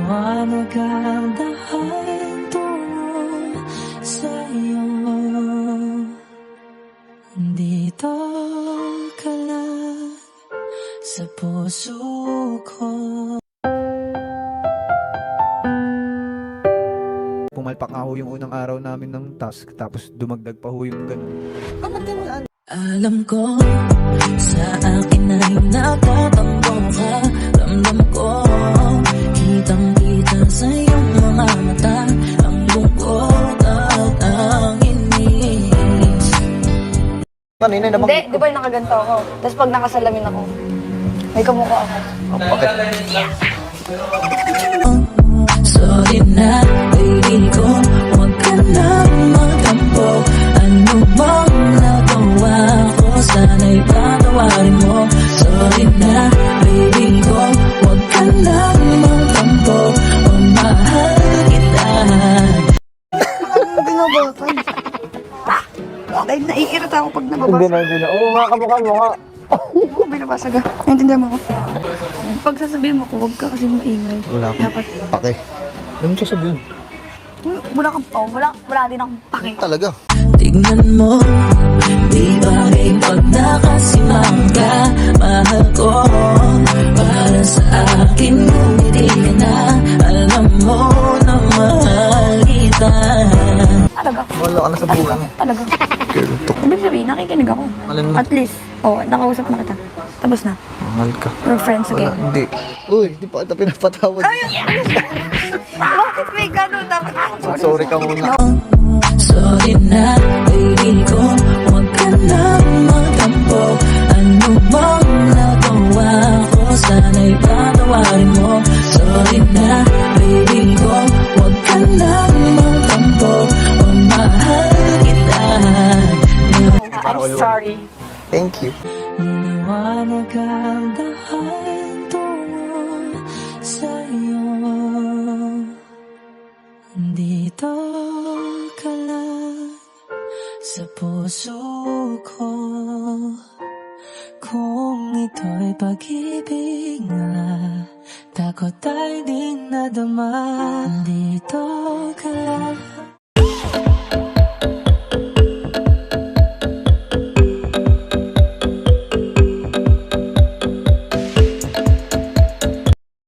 Liwanag ang dahan tungo sa'yo. Dito ka lang sa puso ko. Pumalpak nga ho yung unang araw namin ng task, tapos dumagdag pa ho yung ganun. Alam ko, sa akin ay natatampo ka. Ramdam ko, kitang-kita sa iyong mga mata ang lungkot at ang inis. Kanina naman. Hindi, di ba yung nakaganto ako? Tapos pag nakasalamin ako, may kamukha ako. Okay. Sorry na, baby ko, huwag ka na magtampo. Ano bang nagawa ko? Sana'y patawarin mo. Sorry na, baby ko, huwag ka na magtampo. Mahal kita. Anong binabatan? Dahil naiirita ako pag nababasa. Hindi na. Oo nga, kamukha mo nga. Oo, binabasa ka. Naintindihan mo ako. Pag sasabihin mo ko, huwag ka kasi maingay. Wala akong Dapat. pake. Anong sasabihin? Wala kang pa. Wala din akong pake. Talaga. Tignan mo, di bagay pag nakasimang ka. Mahal ko, para sa akin hindi ka na. Alam mo na mahal kita. Talaga. Wala ka na sa buwan. Talaga. Kirtok. Ibig sabihin, nakikinig ako. Alam mo. At least, nakausap na kita. Tapos na. Mahal ka. We're friends Wala, again. hindi. Uy, di pa kita pinapatawad. Bakit may gano'n? Dapat Sorry ka muna. Sorry na, baby ko, huwag ka na magtampo. Ano bang nagawa ko? Sana'y patawarin mo. Sorry na, baby ko, huwag ka na magtampo. Mahal kita. I'm sorry. Thank you. Liwanag ang dahan tungo sa'yo. Dito ka lang sa puso ko. Kung ito'y pag-ibig na, takot ay di nadama. Dito